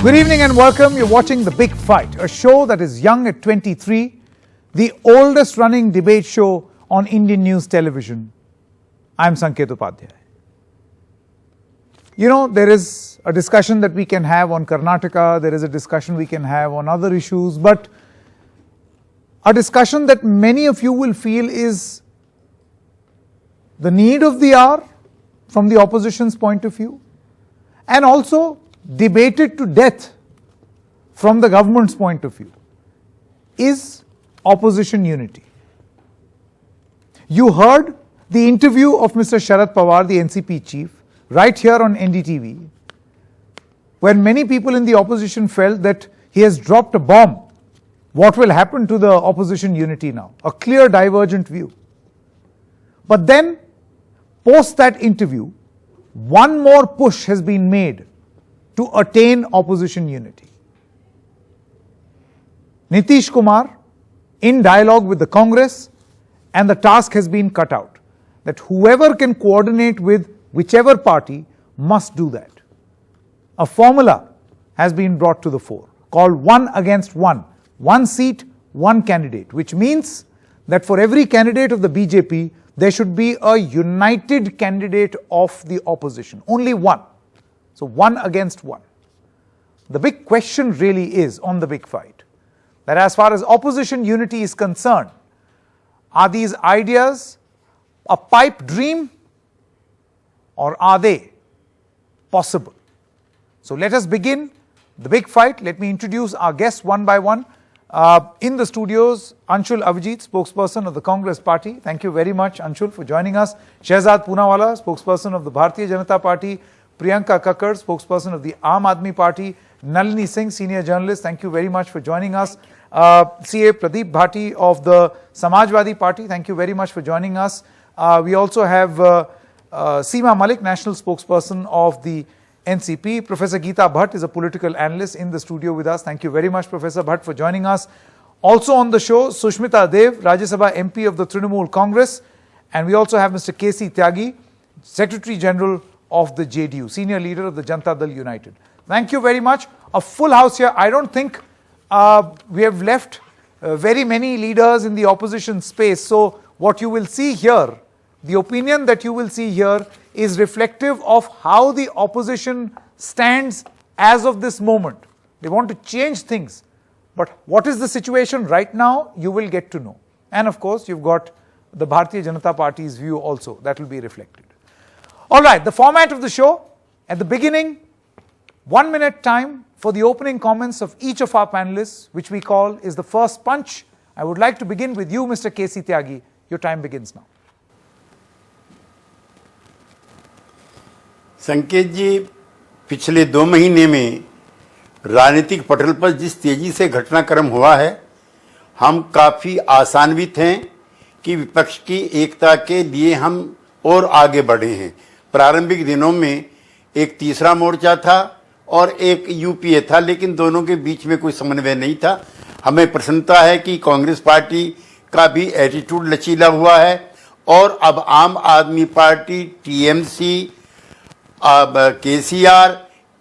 Good evening and welcome. You're watching The Big Fight, a show that is young at 23, the oldest running debate show on Indian news television. I'm Sanket Upadhyay. You know, there is a discussion that we can have on Karnataka, there is a discussion we can have on other issues, but a discussion that many of you will feel is the need of the hour from the opposition's point of view, and also debated to death from the government's point of view, is opposition unity. You heard the interview of Mr. Sharad Pawar, the NCP chief, right here on NDTV, where many people in the opposition felt that he has dropped a bomb. What will happen to the opposition unity now? A clear divergent view. But then, post that interview, one more push has been made to attain opposition unity. Nitish Kumar, in dialogue with the Congress, and the task has been cut out, that whoever can coordinate with whichever party must do that. A formula has been brought to the fore, called 1 against 1, one seat, one candidate, which means that for every candidate of the BJP, there should be a united candidate of the opposition, only one. So 1 against 1. The big question really is on The Big Fight, that as far as opposition unity is concerned, are these ideas a pipe dream or are they possible? So let us begin The Big Fight. Let me introduce our guests one by one. In the studios, Anshul Avijit, spokesperson of the Congress Party. Thank you very much, Anshul, for joining us. Shehzad Poonawala, spokesperson of the Bharatiya Janata Party. Priyanka Kakkar, spokesperson of the Aam Aadmi Party. Nalini Singh, senior journalist, thank you very much for joining us. CA Pradeep Bhati of the Samajwadi Party, thank you very much for joining us. We also have Seema Malik, national spokesperson of the NCP. Professor Geeta Bhatt is a political analyst in the studio with us. Thank you very much, Professor Bhatt, for joining us. Also on the show, Sushmita Dev, Rajya Sabha MP of the Trinamool Congress. And we also have Mr. K.C. Tyagi, Secretary General of the JDU, senior leader of the Janata Dal United. Thank you very much. A full house here. I don't think we have left very many leaders in the opposition space. So what you will see here, the opinion that you will see here is reflective of how the opposition stands as of this moment. They want to change things. But what is the situation right now, you will get to know. And of course, you've got the Bharatiya Janata Party's view also. That will be reflected. All right, the format of the show, at the beginning, 1 minute time for the opening comments of each of our panelists, which we call is the first punch. I would like to begin with you, Mr. K.C. Tyagi. Your time begins now. संकेत जी, पिछले 2 महीने में राजनीतिक पटल पर जिस तेजी से घटनाक्रम हुआ है, हम काफ़ी आशान्वित हैं कि विपक्ष की एकता के लिए हम और आगे बढ़े हैं। प्रारंभिक दिनों में एक तीसरा मोर्चा था और एक यूपीए था, लेकिन दोनों के बीच में कोई समन्वय नहीं था। हमें प्रसन्नता है कि कांग्रेस पार्टी का भी एटीट्यूड लचीला हुआ है और अब आम आदमी पार्टी, टीएमसी, केसीआर,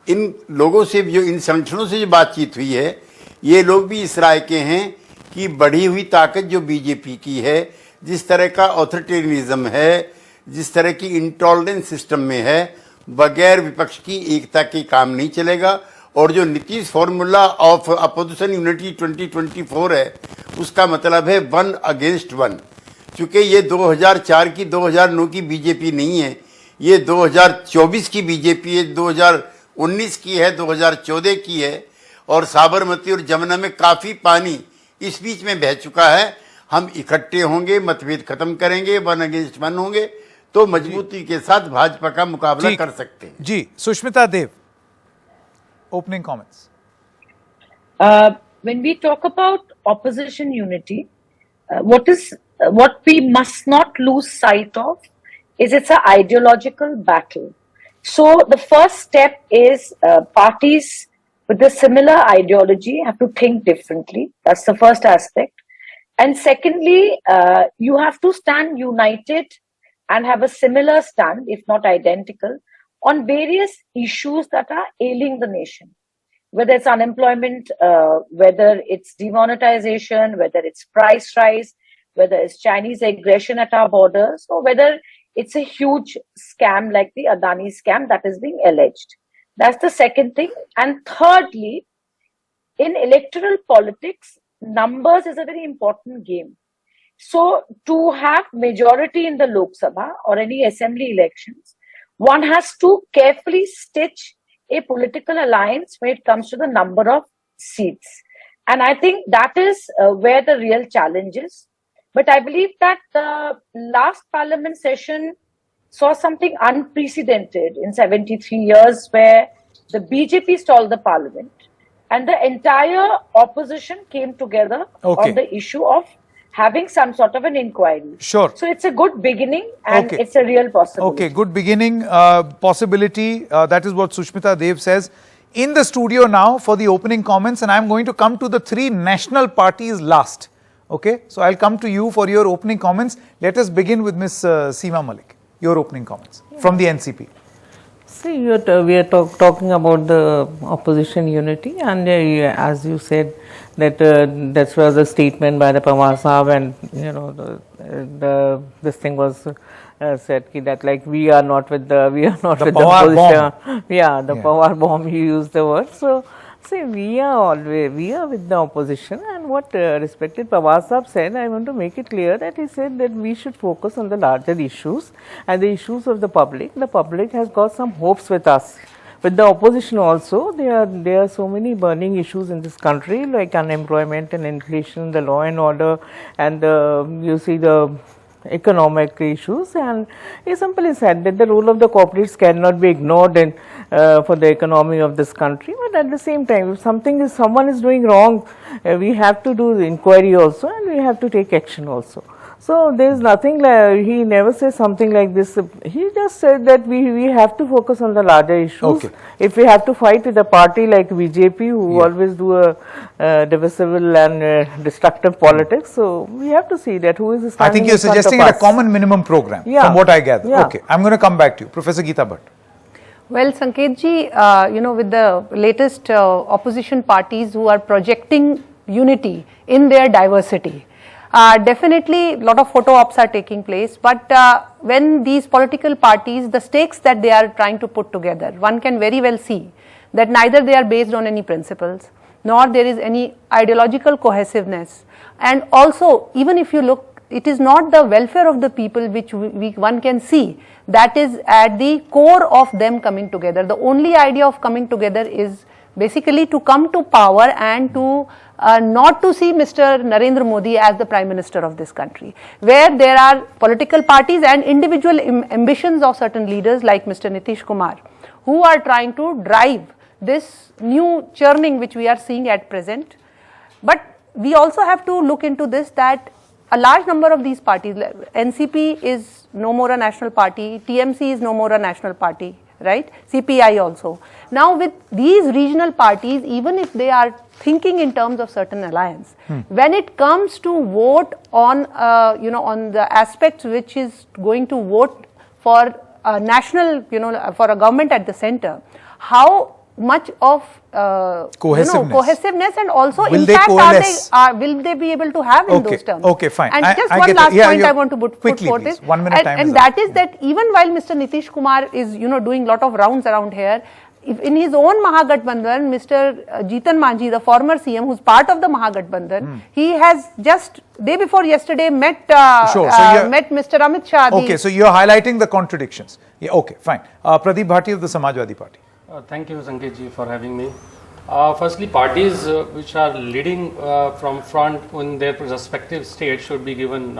इन लोगों से जो, इन संगठनों से जो बातचीत हुई है, ये लोग भी इस राय के हैं कि बढ़ी हुई ताकत जो बीजेपी की है, जिस तरह का ऑथोरिटेरियनिज्म है, जिस तरह की इंटॉलरेंस सिस्टम में है, बगैर विपक्ष की एकता के काम नहीं चलेगा। और जो Nitish formula of opposition unity 2024 है, उसका मतलब है 1 अगेंस्ट 1। चूँकि ये 2004 की, 2009 की बीजेपी नहीं है, ये 2024 की बीजेपी है, 2019 की है, 2014 की है। और साबरमती और जमुना में काफ़ी पानी इस बीच में बह चुका है। हम इकट्ठे होंगे, मतभेद खत्म करेंगे, 1 अगेंस्ट 1 होंगे, तो मजबूती के साथ भाजपा का मुकाबला कर सकते हैं। जी, Sushmita Dev, opening comments. When we talk about opposition unity, what we must not lose sight of is it's an ideological battle. So the first step is parties with a similar ideology have to think differently. That's the first aspect. And secondly, you have to stand united and have a similar stand, if not identical, on various issues that are ailing the nation. whether it's unemployment, whether it's demonetization, whether it's price rise, whether it's Chinese aggression at our borders, or whether it's a huge scam like the Adani scam that is being alleged. That's the second thing. And thirdly, in electoral politics, numbers is a very important game. So to have majority in the Lok Sabha or any assembly elections, one has to carefully stitch a political alliance when it comes to the number of seats. And I think that is where the real challenge is. But I believe that the last parliament session saw something unprecedented in 73 years, where the BJP stalled the parliament and the entire opposition came together on the issue of having some sort of an inquiry. Sure. So it's a good beginning and it's a real possibility. Okay, good beginning, possibility. That is what Sushmita Dev says. In the studio now for the opening comments, and I'm going to come to the three national parties last. Okay, so I'll come to you for your opening comments. Let us begin with Ms. Seema Malik. Your opening comments from the NCP. See, we are talking about the opposition unity, and as you said, that that was a statement by the Pawar Sahab, and you know this thing was said that like we are not with the Pawar opposition. Yeah, the Pawar bomb. You used the word. So see, we are with the opposition, and what respected Pawar Sahab said, I want to make it clear that he said that we should focus on the larger issues and the issues of the public. The public has got some hopes with us. With the opposition also, there are so many burning issues in this country like unemployment and inflation, the law and order, and you see the economic issues, and he simply said that the role of the corporates cannot be ignored in, for the economy of this country. But at the same time, if someone is doing wrong, we have to do the inquiry also, and we have to take action also. So there is nothing like, he never says something like this. He just said that we have to focus on the larger issues. Okay. If we have to fight with a party like BJP, who always do a divisible and destructive politics, so we have to see that who is standing. I think you're suggesting a common minimum program, from what I gather. Yeah. Okay, I'm going to come back to you, Professor Geeta Bhatt. Well, Sanket ji, you know, with the latest opposition parties who are projecting unity in their diversity, definitely a lot of photo ops are taking place, but when these political parties, the stakes that they are trying to put together, one can very well see that neither they are based on any principles, nor there is any ideological cohesiveness. And also, even if you look, it is not the welfare of the people which one can see that is at the core of them coming together. The only idea of coming together is basically to come to power and to not to see Mr. Narendra Modi as the Prime Minister of this country, where there are political parties and individual ambitions of certain leaders like Mr. Nitish Kumar, who are trying to drive this new churning which we are seeing at present. But we also have to look into this, that a large number of these parties, NCP is no more a national party, TMC is no more a national party, right? CPI also. Now with these regional parties, even if they are thinking in terms of certain alliance, when it comes to vote on, you know, on the aspects which is going to vote for a national, you know, for a government at the center, how much of cohesiveness and also will impact will they be able to have in those terms? Okay, fine. And just one last point I want to put forth is, 1 minute time and that is that even while Mr. Nitish Kumar is, you know, doing lot of rounds around here, if in his own Mahagathbandhan, Mr. Jitan Manjhi, the former CM, who's part of the Mahagathbandhan, he has just day before yesterday met met Mr. Amit Shah. Okay, so you're highlighting the contradictions. Yeah, okay, fine. Pradeep Bhatia of the Samajwadi Party. Thank you, Sanket ji, for having me. Firstly, parties which are leading from front in their respective states should be given,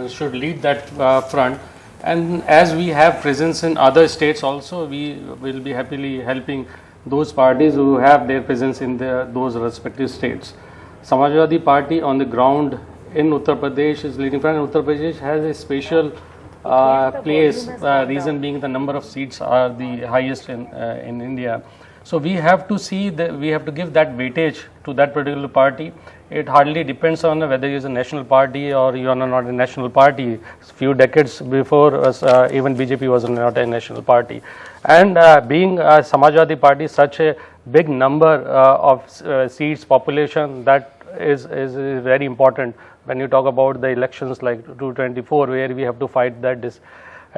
should lead that front. And as we have presence in other states also, we will be happily helping those parties who have their presence in those respective states. Samajwadi Party on the ground in Uttar Pradesh is leading front. Uttar Pradesh has a special place, reason being the number of seats are the highest in India. So we have to see that we have to give that weightage to that particular party. It hardly depends on whether it is a national party or you are not a national party. Few decades before, even BJP was not a national party. And being a Samajwadi Party, such a big number of seats, population, that is very important when you talk about the elections like 224, where we have to fight that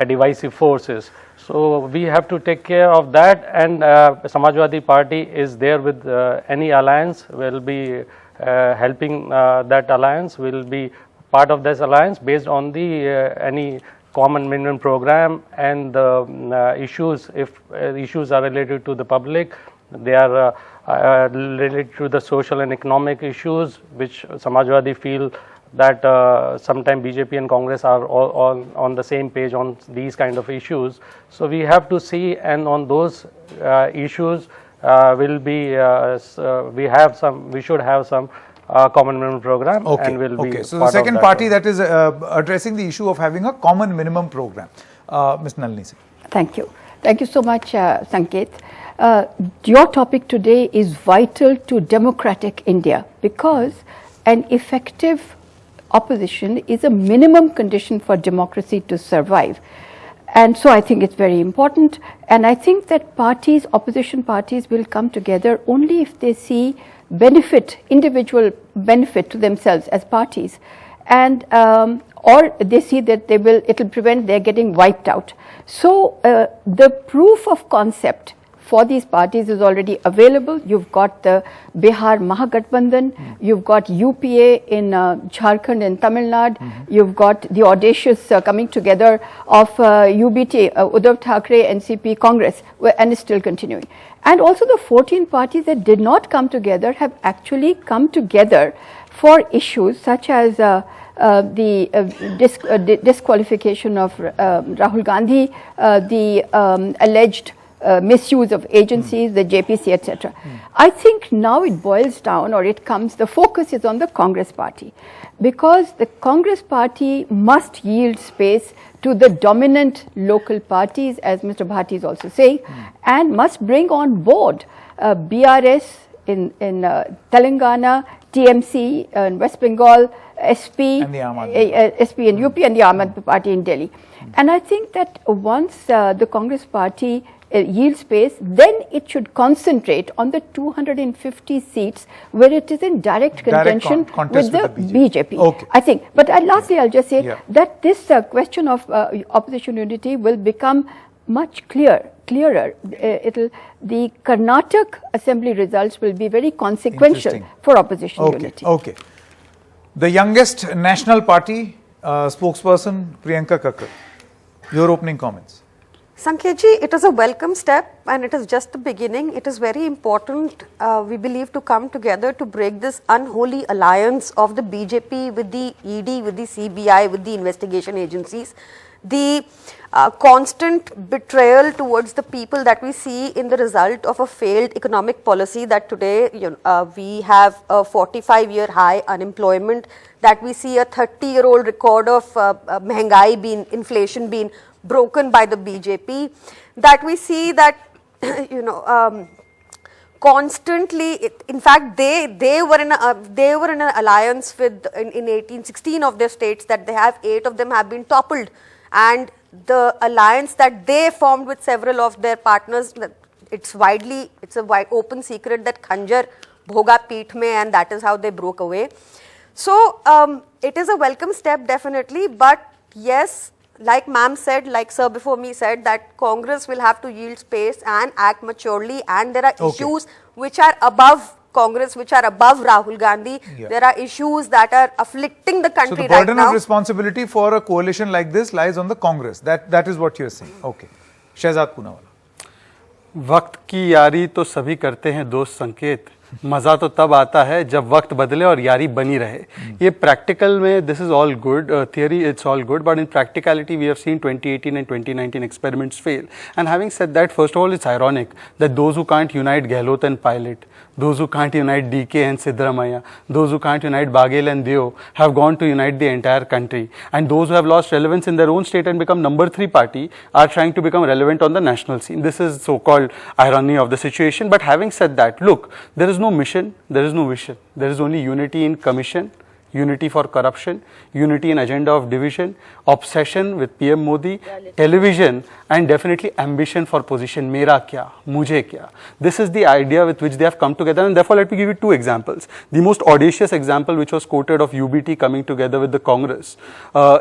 divisive forces. So we have to take care of that, and Samajwadi Party is there with any alliance, will be helping that alliance, will be part of this alliance based on the any common minimum program and the issues. If issues are related to the public, they are related to the social and economic issues, which Samajwadi feel that sometimes BJP and Congress are all on the same page on these kind of issues. So we have to see, and on those issues will be we should have some common minimum program, and will be so the part second of that party that is addressing the issue of having a common minimum program. Ms. Nalini Singh. Thank you. Thank you so much, Sanket. Your topic today is vital to democratic India, because an effective opposition is a minimum condition for democracy to survive. And so I think it's very important, and I think that parties, opposition parties, will come together only if they see benefit, individual benefit to themselves as parties, and or they see that it will prevent their getting wiped out. So the proof of concept for these parties is already available. You've got the Bihar Mahagathbandhan, you've got UPA in Jharkhand and Tamil Nadu, you've got the audacious coming together of UBT, Uddhav Thackeray, NCP, Congress, and is still continuing. And also the 14 parties that did not come together have actually come together for issues such as the disqualification of Rahul Gandhi, the alleged misuse of agencies, the JPC, etc. I think now it boils down, or the focus is on the Congress party, because the Congress party must yield space to the dominant local parties, as Mr. Bhati is also saying, and must bring on board BRS in Telangana, TMC in West Bengal, SP, and the SP in UP, and the Aam Aadmi Party in Delhi. And I think that once the Congress party yield space, then it should concentrate on the 250 seats where it is in direct contention with the BJP. Okay. I think. But lastly, I'll just say that this question of opposition unity will become much clearer. The Karnataka Assembly results will be very consequential for opposition unity. Okay. The youngest national party spokesperson, Priyanka Kakkar. Your opening comments. Sanketji, it is a welcome step, and it is just the beginning. It is very important, we believe, to come together to break this unholy alliance of the BJP with the ED, with the CBI, with the investigation agencies. The constant betrayal towards the people that we see in the result of a failed economic policy, that today we have a 45-year high unemployment, that we see a 30-year-old record of inflation being broken by the BJP, that we see that constantly, in fact, they were in an alliance with in 1816 of their states, that they have 8 of them have been toppled, and the alliance that they formed with several of their partners, it's a wide open secret that Khanjar bhoga peeth mein, and that is how they broke away. So it is a welcome step, definitely, but yes, like ma'am said, like sir before me said, that Congress will have to yield space and act maturely, and there are issues which are above Congress, which are above Rahul Gandhi. There are issues that are afflicting the country right now. So the burden of responsibility for a coalition like this lies on the Congress. That is what you are saying. Okay. Shehzad Poonawala. वक्त की यारी तो सभी करते हैं दोस्त संकेत, मज़ा तो तब आता है जब वक्त बदले और यारी बनी रहे. ये प्रैक्टिकल में this is all good, theory it's all good, but in practicality we have seen 2018 and 2019 experiments fail. And having said that, first of all, it's ironic that those who can't unite Gehlot and Pilot, those who can't unite DK and Siddaramaiah, those who can't unite Baghel and Deo have gone to unite the entire country. And those who have lost relevance in their own state and become number 3 party are trying to become relevant on the national scene. This is so-called irony of the situation. But having said that, look, there is no mission, there is no vision. There is only unity in commission, unity for corruption, unity in agenda of division, obsession with PM Modi, television, and definitely ambition for position. Mera kya, mujhe kya. This is the idea with which they have come together, and therefore let me give you 2 examples. The most audacious example which was quoted of UBT coming together with the Congress.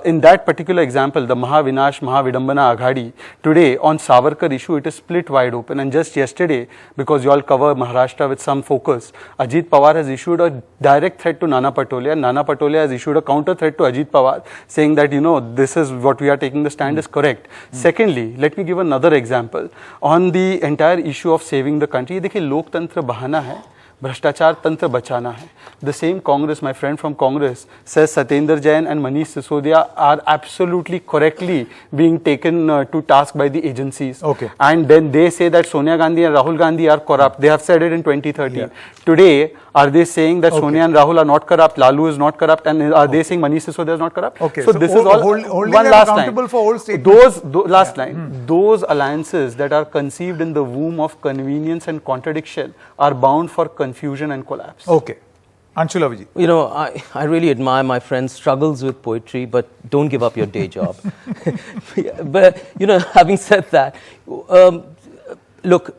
In that particular example, the Mahavinash Mahavidambana Aghadi, today on Savarkar issue, it is split wide open. And just yesterday, because you all cover Maharashtra with some focus, Ajit Pawar has issued a direct threat to Nana Patolia. Nana Patolia has issued a counter threat to Ajit Pawar, saying that, this is what we are taking the stand is correct. Secondly, let me give another example on the entire issue of saving the country. देखिए लोकतंत्र बहाना है, भ्रष्टाचार तंत्र बचाना है. The same Congress, my friend from Congress, says Satyendra Jain and Manish Sisodia are absolutely correctly being taken to task by the agencies. Okay. And then they say that Sonia Gandhi and Rahul Gandhi are corrupt. They have said it in 2013. Yeah. Today, are they saying that Sonia and Rahul are not corrupt, Lalu is not corrupt, and are they saying Manish Sisodia is not corrupt? Okay. So this is all holding one them last accountable line. for old statements. Last line. Those alliances that are conceived in the womb of convenience and contradiction are bound for confusion and collapse. Okay. Anshul Aviji. I really admire my friend's struggles with poetry, but don't give up your day job. But, having said that, look,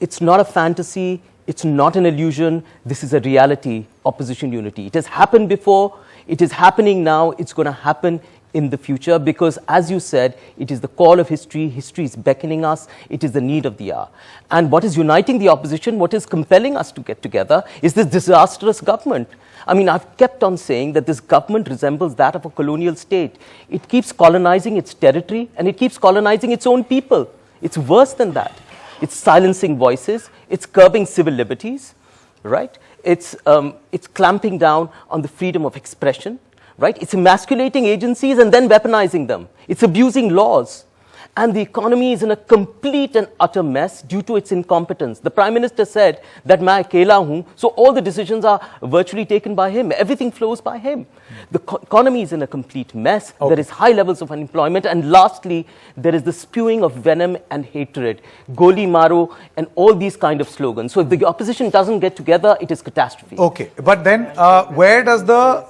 it's not a fantasy, it's not an illusion, this is a reality, opposition unity. It has happened before, it is happening now, it's going to happen in the future, because as you said, it is the call of history, history is beckoning us, it is the need of the hour. And what is uniting the opposition, what is compelling us to get together is this disastrous government. I mean, I've kept on saying that this government resembles that of a colonial state. It keeps colonizing its territory and it keeps colonizing its own people. It's worse than that. It's silencing voices, it's curbing civil liberties, right? It's clamping down on the freedom of expression. Right? It's emasculating agencies and then weaponizing them. It's abusing laws. And the economy is in a complete and utter mess due to its incompetence. The Prime Minister said that main akela hoon, so all the decisions are virtually taken by him. Everything flows by him. The economy is in a complete mess. Okay. There is high levels of unemployment. And lastly, there is the spewing of venom and hatred. Goli maro and all these kind of slogans. So if the opposition doesn't get together, it is catastrophe. Okay. But then where does the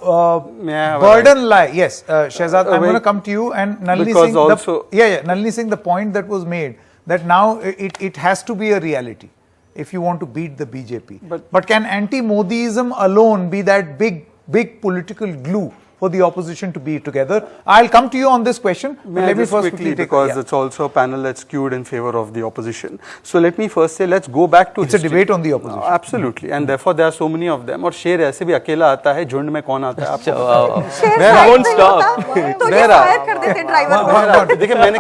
burden lie? Yes, Shehzad, I'm going to come to you. And Nalini Singh, Nalini Singh, the point that was made, that now it has to be a reality if you want to beat the BJP. But can anti-Modiism alone be that big political glue for the opposition to be together? I'll come to you on this question. Let me first quickly, because it's also a panel that's skewed in favor of the opposition. So let me first say, let's go back to history. It's a debate on the opposition. Absolutely. And therefore there are so many of them. और शेर ऐसे भी अकेला आता है, झुंड में कौन आता है? I won't stop. तो ये फायर कर देते ड्राइवर को. देखिए मैंने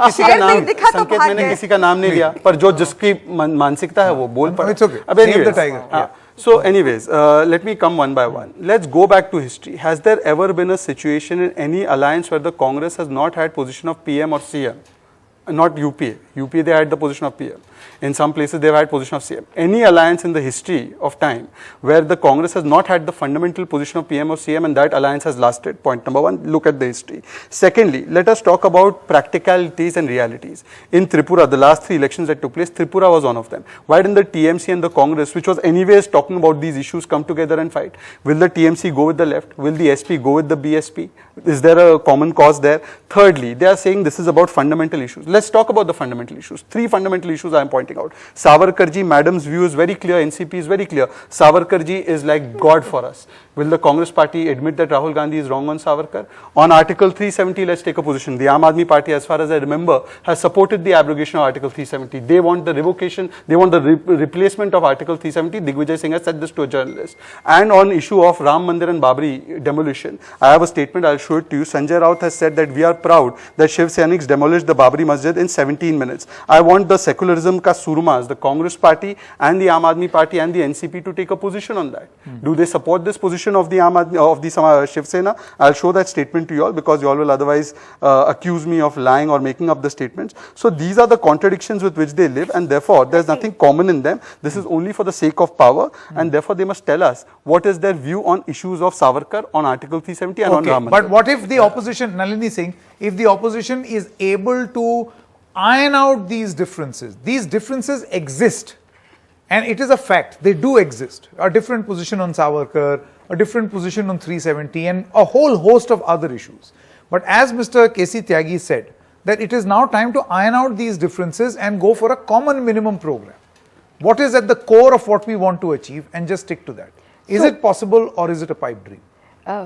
किसी का नाम नहीं लिया, पर जिसकी मानसिकता है वो बोल पड़ा. It's okay. Save the tiger. So anyways, let me come one by one. Let's go back to history. Has there ever been a situation in any alliance where the Congress has not had position of PM or CM? Not UPA. UPA, they had the position of PM. In some places, they've had position of CM. Any alliance in the history of time where the Congress has not had the fundamental position of PM or CM and that alliance has lasted. Point number one, look at the history. Secondly, let us talk about practicalities and realities. In Tripura, the last 3 elections that took place, Tripura was one of them. Why didn't the TMC and the Congress, which was anyways talking about these issues, come together and fight? Will the TMC go with the left? Will the SP go with the BSP? Is there a common cause there? Thirdly, they are saying this is about fundamental issues. Let's talk about the fundamental issues. 3 fundamental issues I am pointing out. Savarkarji, madam's view is very clear, NCP is very clear. Savarkarji is like God for us. Will the Congress party admit that Rahul Gandhi is wrong on Savarkar? On Article 370, let's take a position. The Aam Aadmi Party, as far as I remember, has supported the abrogation of Article 370. They want the revocation, they want the replacement of Article 370. Digvijay Singh has said this to a journalist. And on issue of Ram Mandir and Babri demolition, I have a statement, I'll show it to you. Sanjay Raut has said that we are proud that Shiv Sainiks demolished the Babri Masjid in 17 minutes. I want the secularism ka surmas, the Congress party and the Aam Aadmi party and the NCP to take a position on that. Do they support this position of the Aam Aadmi, of the Shiv Sena? I'll show that statement to you all, because you all will otherwise accuse me of lying or making up the statements. So these are the contradictions with which they live, and therefore there's nothing common in them. This is only for the sake of power, and therefore they must tell us what is their view on issues of Savarkar, on Article 370 and on Ram Mandir. But what if the opposition, Nalini Singh, if the opposition is able to iron out these differences exist, and it is a fact, they do exist. A different position on Savarkar, a different position on 370, and a whole host of other issues. But as Mr. K.C. Tyagi said, that it is now time to iron out these differences and go for a common minimum program. What is at the core of what we want to achieve, and just stick to that. Is it possible, or is it a pipe dream?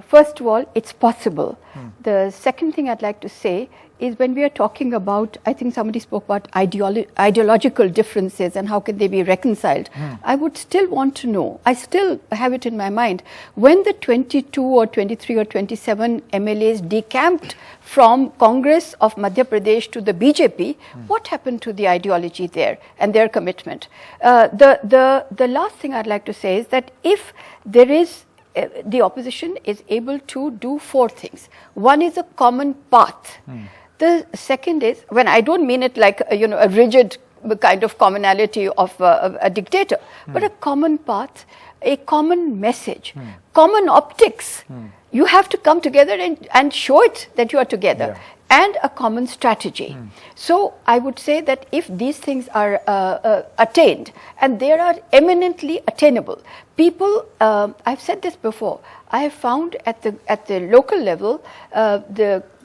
First of all, it's possible. The second thing I'd like to say is, when we are talking about, I think somebody spoke about ideological differences and how can they be reconciled. I would still want to know, I still have it in my mind, when the 22 or 23 or 27 MLAs decamped from Congress of Madhya Pradesh to the BJP, what happened to the ideology there and their commitment? The last thing I'd like to say is that if there is the opposition is able to do four things. One is a common path. The second is, when I don't mean it like a rigid kind of commonality of a dictator, but a common path, a common message, common optics. You have to come together and show it that you are together. And a common strategy. So I would say that if these things are attained, and they are eminently attainable, people, I've said this before, I have found at the local level,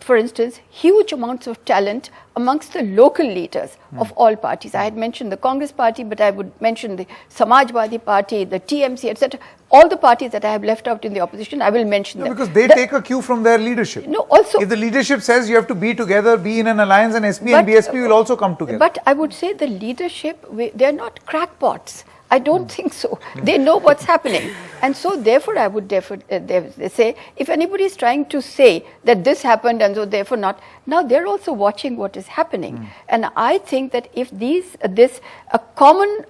for instance, huge amounts of talent amongst the local leaders of all parties. I had mentioned the Congress party, but I would mention the Samajwadi party, the TMC, etc. All the parties that I have left out in the opposition, I will mention them. Because they take a cue from their leadership. No, also, if the leadership says you have to be together, be in an alliance, and SP and BSP will also come together. But I would say the leadership, they are not crackpots. I don't think so. They know what's happening. And so therefore I would say, if anybody is trying to say that this happened and so therefore not, now they're also watching what is happening. And I think that if a common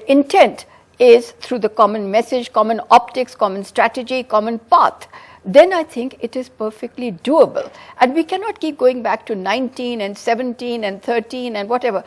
intent is through the common message, common optics, common strategy, common path, then I think it is perfectly doable. And we cannot keep going back to 19 and 17 and 13 and whatever.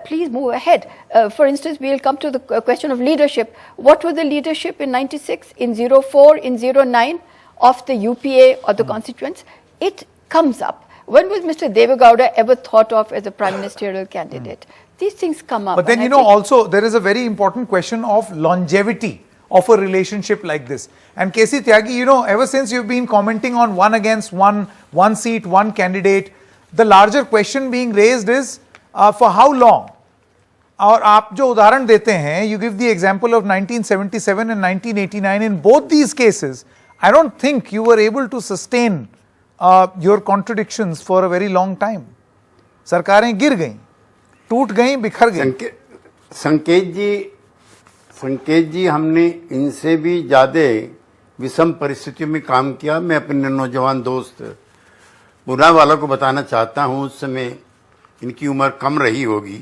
Please move ahead. For instance, we will come to the question of leadership. What was the leadership in 96, in 04, in 09 of the UPA or the constituents? It comes up. When was Mr. Devegowda ever thought of as a prime ministerial candidate? These things come up. But then, also there is a very important question of longevity of a relationship like this. And K.C. Tyagi, ever since you've been commenting on one against one seat, one candidate, the larger question being raised is, for how long? और आप जो उदाहरण देते हैं, you give the example of 1977 and 1989. In both these cases, I don't think you were able to sustain your contradictions for a very long time. सरकारें गिर गईं, टूट गईं, बिखर गईं. संकेत जी, हमने इनसे भी ज्यादा विषम परिस्थितियों में काम किया. मैं अपने नौजवान दोस्त पूनावाला को बताना चाहता हूं, उस समय इनकी उम्र कम रही होगी,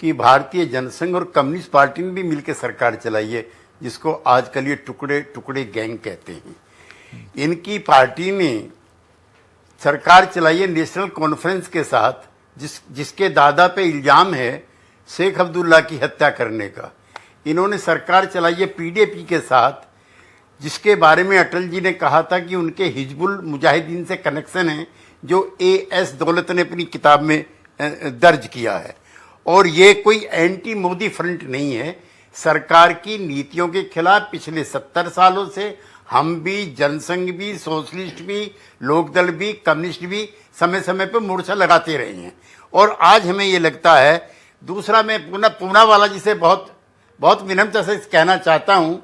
कि भारतीय जनसंघ और कम्युनिस्ट पार्टी ने भी मिलकर सरकार चलाई है, जिसको आजकल ये टुकड़े टुकड़े गैंग कहते हैं. इनकी पार्टी ने सरकार चलाई है नेशनल कॉन्फ्रेंस के साथ, जिसके दादा पे इल्जाम है शेख अब्दुल्ला की हत्या करने का. इन्होंने सरकार चलाई है पीडीपी के साथ, जिसके बारे में अटल जी ने कहा था कि उनके हिजबुल मुजाहिदीन से कनेक्शन है, जो एएस दौलत ने अपनी किताब में दर्ज किया है. और ये कोई एंटी मोदी फ्रंट नहीं है. सरकार की नीतियों के खिलाफ पिछले 70 सालों से हम भी, जनसंघ भी, सोशलिस्ट भी, लोकदल भी, कम्युनिस्ट भी समय समय पर मोर्चा लगाते रहे हैं. और आज हमें ये लगता है, दूसरा मैं पूनावाला जी से बहुत विनम्रता से कहना चाहता हूं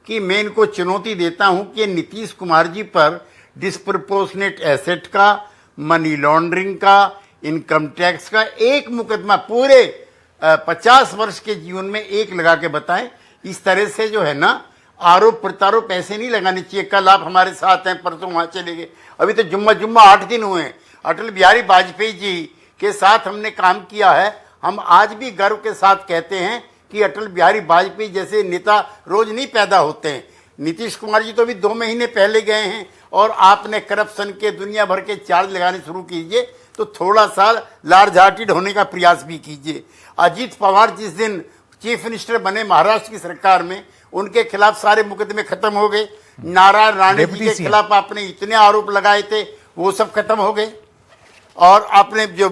कि मैं इनको चुनौती देता हूं कि नीतीश कुमार जी पर डिस्प्रपोर्शनेट एसेट का, मनी लॉन्ड्रिंग का, इनकम टैक्स का एक मुकदमा पूरे 50 वर्ष के जीवन में एक लगा के बताएं. इस तरह से जो है ना, आरोप प्रत्यारोप ऐसे नहीं लगाने चाहिए. कल आप हमारे साथ हैं, परसों वहां चले गए, अभी तो जुम्मा 8 दिन हुए हैं. अटल बिहारी वाजपेयी जी के साथ हमने काम किया है. हम आज भी गर्व के साथ कहते हैं कि अटल बिहारी वाजपेयी जैसे नेता रोज नहीं पैदा होते हैं। नीतीश कुमार जी तो अभी 2 महीने पहले गए हैं और आपने करप्शन के दुनिया भर के चार्ज लगाने शुरू कीजिए, तो थोड़ा सा लार्ज हार्टेड होने का प्रयास भी कीजिए। अजीत पवार जिस दिन चीफ मिनिस्टर बने महाराष्ट्र की सरकार में, उनके खिलाफ सारे मुकदमे खत्म हो गए। नारायण राणे जी के खिलाफ आपने इतने आरोप लगाए थे, वो सब खत्म हो गए। और आपने जो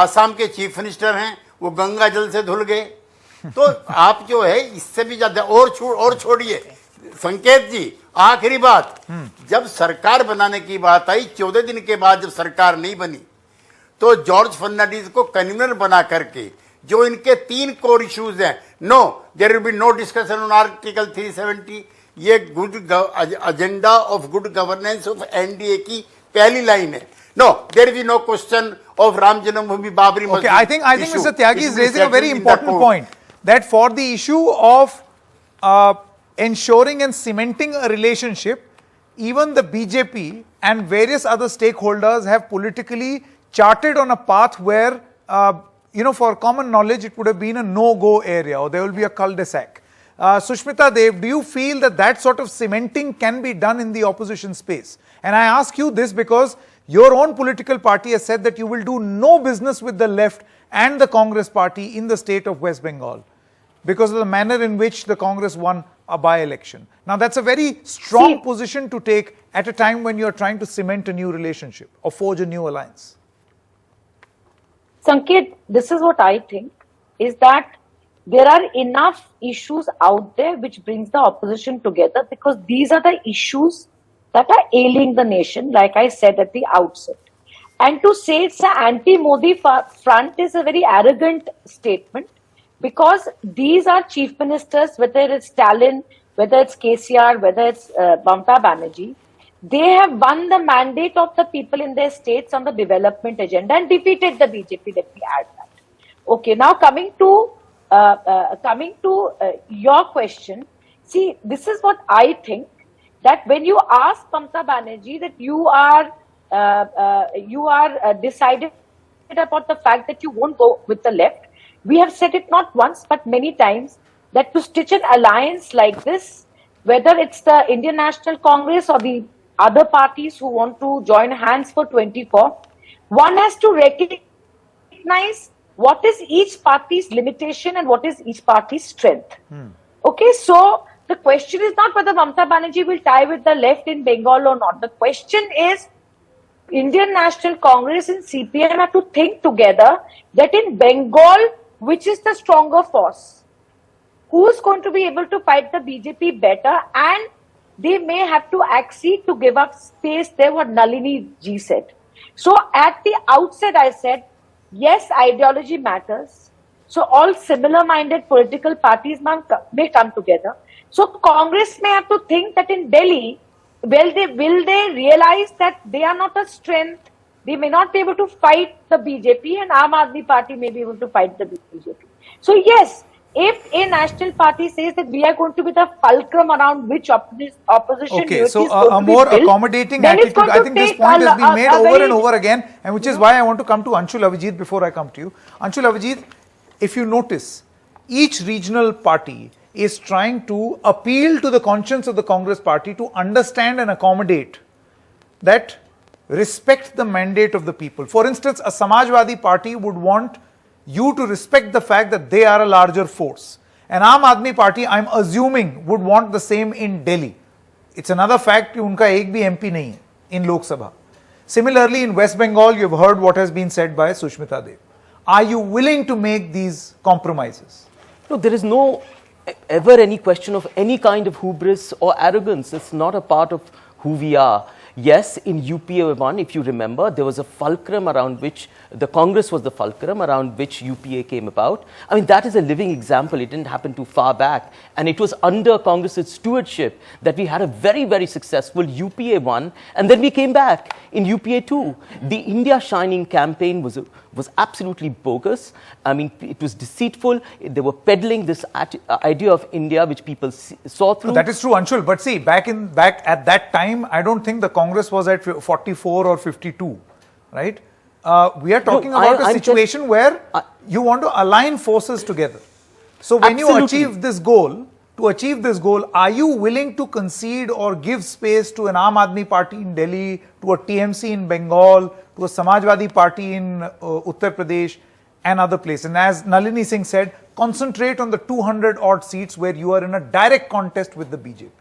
आसाम के चीफ मिनिस्टर हैं वो गंगा जल से धुल गए। तो आप जो है इससे भी ज्यादा और छोड़िए संकेत जी, आखिरी बात, जब सरकार बनाने की बात आई 14 दिन के बाद जब सरकार नहीं बनी, तो जॉर्ज फर्नांडिस को कन्वीनर बना करके जो इनके 3 कोर इश्यूज हैं, no there will be no discussion on article 370, ये good agenda of good governance of NDA की पहली लाइन है। No, there will be no question of Ram Janmabhoomi Babri Masjid. Okay, I think Mr. Tyagi is raising a very important point, that for the issue of ensuring and cementing a relationship, even the BJP and various other stakeholders have politically charted on a path where, for common knowledge, it would have been a no-go area, or there will be a cul-de-sac. Sushmita Dev, do you feel that that sort of cementing can be done in the opposition space? And I ask you this because your own political party has said that you will do no business with the left and the Congress party in the state of West Bengal because of the manner in which the Congress won a by-election. Now that's a very strong position to take at a time when you are trying to cement a new relationship or forge a new alliance. Sanket, this is what I think, is that there are enough issues out there which brings the opposition together, because these are the issues that are ailing the nation, like I said at the outset. And to say it's an anti-Modi front is a very arrogant statement, because these are chief ministers, whether it's Stalin, whether it's KCR, whether it's Mamata Banerjee, they have won the mandate of the people in their states on the development agenda and defeated the BJP. Let me add that. Okay, now coming to your question, see, this is what I think, that when you ask Mamata Banerjee that you are decided about the fact that you won't go with the left, we have said it not once but many times, that to stitch an alliance like this, whether it's the Indian National Congress or the other parties who want to join hands for 24, one has to recognize what is each party's limitation and what is each party's strength. Okay, so the question is not whether Mamata Banerjee will tie with the left in Bengal or not. The question is, Indian National Congress and CPM have to think together that in Bengal, which is the stronger force? Who is going to be able to fight the BJP better? And they may have to accede to give up space there, what Nalini ji said. So at the outset I said, yes, ideology matters. So all similar-minded political parties may come together. So Congress may have to think that in Delhi, will they realize that they are not a strength? They may not be able to fight the BJP, and Aam Aadmi Party may be able to fight the BJP. So yes, if a national party says that we are going to be the fulcrum around which opposition okay, so a more accommodating attitude, I think this point has been made over and over again, and which is why I want to come to Anshul Avijit before I come to you. Anshul Avijit, if you notice, each regional party is trying to appeal to the conscience of the Congress party to understand and accommodate that, respect the mandate of the people. For instance, a Samajwadi party would want you to respect the fact that they are a larger force. An Aam Aadmi party, I'm assuming, would want the same in Delhi. It's another fact that unka ek bhi MP nahi hai in Lok Sabha. Similarly, in West Bengal, you've heard what has been said by Sushmita Dev. Are you willing to make these compromises? No, there is no ever any question of any kind of hubris or arrogance. It's not a part of who we are. Yes, in UPA 1, if you remember, there was a fulcrum around which, the Congress was the fulcrum around which UPA came about. I mean, that is a living example. It didn't happen too far back. And it was under Congress's stewardship that we had a very, very successful UPA 1. And then we came back in UPA 2. The India Shining campaign was absolutely bogus. I mean, it was deceitful. They were peddling this idea of India, which people saw through. That is true, Anshul. But see, back at that time, I don't think the Congress was at 44 or 52, right? we are talking No, about a I'm situation where you want to align forces together. So when you Absolutely. achieve this goal, to achieve this goal, are you willing to concede or give space to an Aam Aadmi party in Delhi, to a TMC in Bengal, to a Samajwadi party in Uttar Pradesh and other places? And as Nalini Singh said, concentrate on the 200 odd seats where you are in a direct contest with the BJP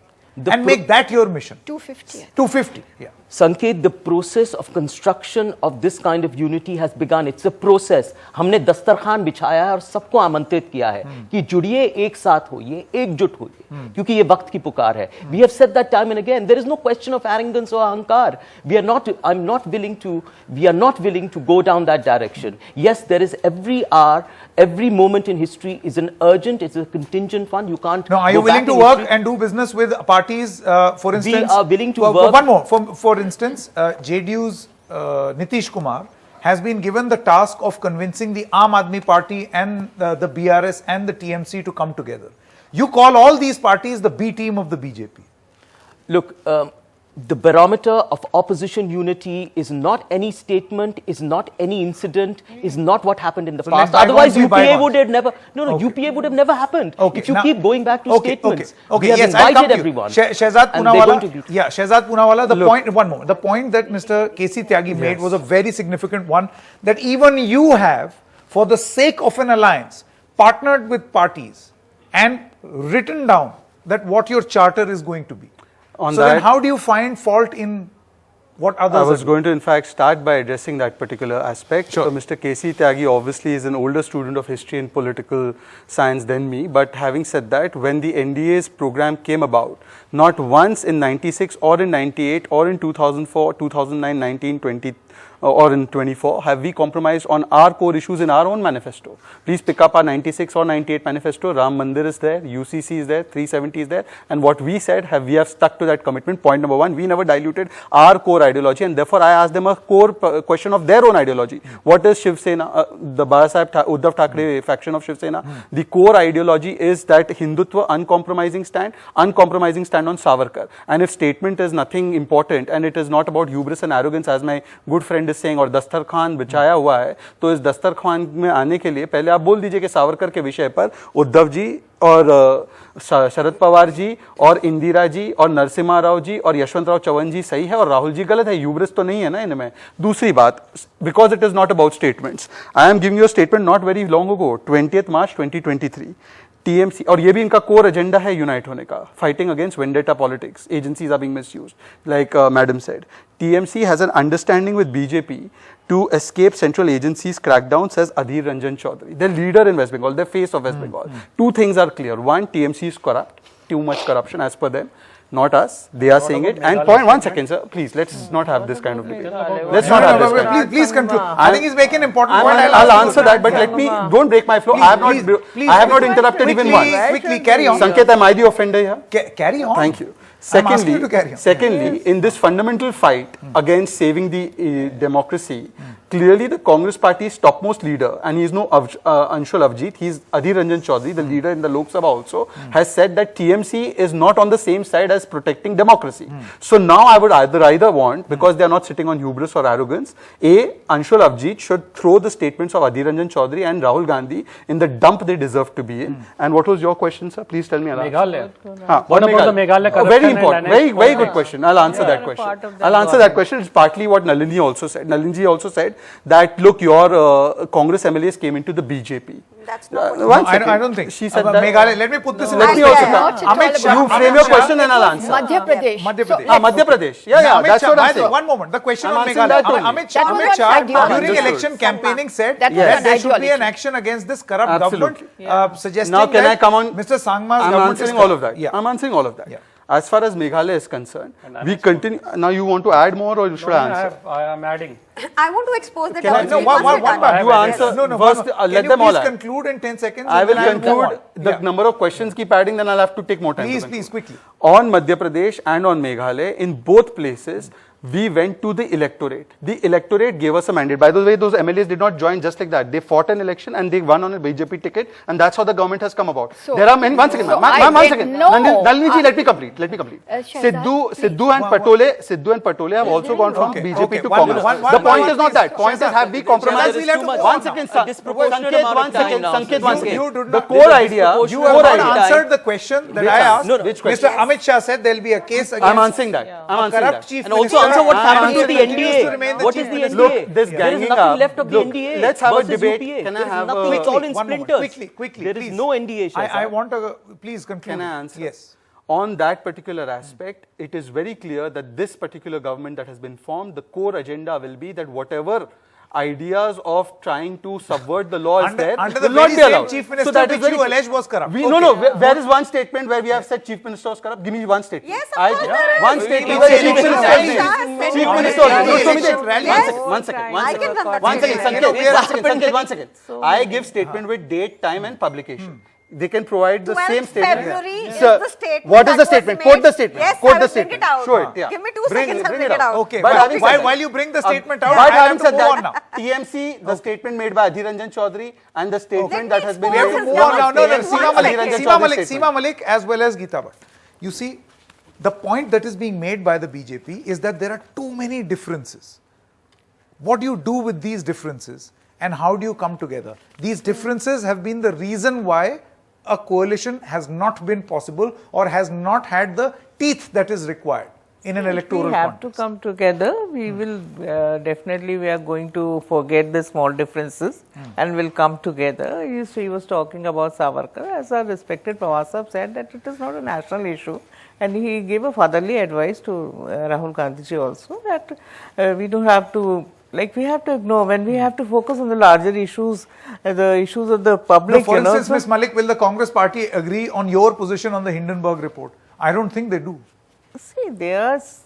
and make that your mission. 250. 250, yeah. Sanket, the process of construction of this kind of unity has begun. It's a process. हमने दस्तरखान बिछाया है और सबको आमंत्रित किया है कि जुड़िए, एक साथ होइए, एकजुट होइए, क्योंकि ये वक्त की पुकार है. We have said that time and again. There is no question of arrogance or ahankar. We are not willing to go down that direction. Yes, there is every hour, every moment in history is an urgent, it's a contingent fund. You can't. Now, are you willing to work and do business with parties, for instance? We are willing to work. work. One more. For instance, JDU's Nitish Kumar has been given the task of convincing the Aam Aadmi Party and the BRS and the TMC to come together. You call all these parties the B team of the BJP. Look, the barometer of opposition unity is not any statement, is not any incident, is not what happened in the past. Otherwise, UPA would have never. UPA would have never happened. Okay, if you keep going back to statements. Okay, we have yes, I'll come invited to you. everyone. Shehzad and they're going to Poonawala. Yeah, Shehzad Poonawala. The point. One moment. The point that Mr. K.C. Tyagi made was a very significant one. That even you have, for the sake of an alliance, partnered with parties and written down that what your charter is going to be. On so that, then how do you find fault in what others I was are going to in fact start by addressing that particular aspect. Sure. So Mr. K.C. Tyagi obviously is an older student of history and political science than me, but having said that, when the NDA's program came about, not once in 96 or in 98 or in 2004, 2009, 19, 20 or in 24 have we compromised on our core issues in our own manifesto. Please pick up our 96 or 98 manifesto. Ram Mandir is there, UCC is there, 370 is there, and what we said, we have stuck to that commitment. Point number one, we never diluted our core ideology, and therefore I asked them a core question of their own ideology. What is Shiv Sena, the Bala Uddhav Thackeray faction of Shiv Sena? The core ideology is that Hindutva uncompromising stand on Savarkar. And if statement is nothing important and it is not about hubris and arrogance, as my good friend is saying, और दस्तरखान बिछाया हुआ है, तो इस दस्तरखान में आने के लिए पहले आप बोल दीजिए कि सावरकर के विषय पर उद्धव जी और शरद पवार जी और इंदिरा जी और नरसिम्हा राव जी और यशवंत राव चौहान जी सही है और राहुल जी गलत है. ह्यूब्रिस तो नहीं है ना इनमें. दूसरी बात, because it is not about statements, I am giving you a statement not very long ago, 20th March 2023. TMC, और ये भी इनका कोर एजेंडा है यूनाइट होने का, fighting against vendetta politics, agencies are being misused, like madam said. TMC has an understanding with BJP to escape central agencies' crackdown, says Adhir Ranjan Chaudhary, the leader in West Bengal, the face of West Bengal. Two things are clear. One, TMC is corrupt, too much corruption as per them. Not us, they are saying it. And point, one second, sir, please, let's not have this kind of debate. Let's not have this kind of debate. Please conclude. I think he's making an important point. I'll answer that, but let me, don't break my flow. I have not interrupted even once. Quickly, carry on. Sanket, am I the offender here? Carry on. Thank you. I'm asking you to carry on. Secondly, in this fundamental fight against saving the democracy, clearly the Congress party's topmost leader, and he is no Anshul Avjit, he is Adhir Ranjan Chaudhary, the leader in the Lok Sabha also, has said that TMC is not on the same side as protecting democracy. So now I would either want, because they are not sitting on hubris or arrogance, Anshul Avjit should throw the statements of Adhir Ranjan Chaudhary and Rahul Gandhi in the dump they deserve to be in. And what was your question, sir? Please tell me. Meghalaya. What about the Meghalaya corruption? Very important, very good question. I'll answer that question. I'll answer that question. It's partly what Nalini also said. Nalini also said that, look, your Congress MLAs came into the BJP. That's not No, I don't think. She said that. Meghalaya, let me put this in. Let me also Amit Shah, you frame your question and I'll answer. Madhya Pradesh. Madhya Pradesh. Madhya Pradesh. Yeah, that's what I'm saying. One moment. The question I'm on answering Meghalaya. that only. Amit That was Shah not ideology. during election campaigning said That was that an there should be ideology. an action against this corrupt government, suggesting Now can that I come on? Mr. Sangma's I'm government is answering all of corrupt. that. Yeah. I'm answering all of that. Yeah. As far as Meghalaya is concerned, we continue. Now you want to add more or should I answer? I am adding. I want to expose the Can I- doubt. no, one by You answer first. Let them all Please add. conclude in 10 seconds. I and will then go conclude. on. The Yeah. number of questions keep adding, then I'll have to take more time. to Please, conclude. quickly. On Madhya Pradesh and on Meghalaya, in both places, we went to the electorate. The electorate gave us a mandate. By the way, those MLAs did not join just like that. They fought an election and they won on a BJP ticket, and that's how the government has come about. So, there are many. One second, so ma'am. One I second. did- no. Nalini ji, let me complete. Shahzad, Sidhu and Patole have also gone from BJP to Congress. The point is not that. Point is, have we compromised? Shahzad, it's too much. One second, A disproportionate amount of time now, Sanket, sir. one You- second. you did The not- core idea. You have not answered the question that I asked. No, no. Which Mr. question? Amit Shah said there will be a case against I'm answering that. I'm a answering corrupt that. chief And also minister answer what and happened to the continues to NDA. remain the What chief is the minister. NDA? Look, this There is ganging nothing up. left of the Look, NDA. let's have a versus debate. UPA. Can I There is have nothing. a- It's all in One moment. splinters. Quickly, There is please. no NDA, Shahzad. I want to, please conclude. Can I answer? Yes. On that particular aspect, it is very clear that this particular government that has been formed, the core agenda will be that whatever ideas of trying to subvert the law is Under- there, under the will not very be same allowed. chief minister that is which very you alleged was corrupt. No, where is one statement where we have said chief minister was corrupt? Give me one statement. Yes, of course there is. One statement Yes, where yes, chief yes, minister yes, has yes, said. yes. Chief Yes, minister yes, has yes, said. yes. One second. I can convert One second, it. Sanket, I give statement with date, time and publication. They can provide the 12th same statement. February is Sir, the statement what is that the was statement? made. Quote the statement. Yes, Quote I the will bring statement. it out. Show it. Yeah. Give me 2 seconds, I'll bring it out. Okay, But having said while that- you bring the statement out, But I have having to said move on now. that, TMC, the statement made by Adhir Ranjan Chaudhary and the statement Let that me has been expose We have to his move on now. No, no, One Seema second. Malik, Chaudhary's Seema Malik as well as Geeta Bhatt. You see, the point that is being made by the BJP is that there are too many differences. What do you do with these differences and how do you come together? These differences have been the reason why a coalition has not been possible or has not had the teeth that is required in an electoral We have context. to come together. We will definitely, we are going to forget the small differences and will come together. He was talking about Savarkar. As our respected Pawar Sahab said, that it is not a national issue. And he gave a fatherly advice to Rahul Gandhi ji also, that we don't have to, like, we have to ignore, when we have to focus on the larger issues, the issues of the No, public. for instance, so- Ms. Malik, will the Congress party agree on your position on the Hindenburg report? I don't think they do. See, there's,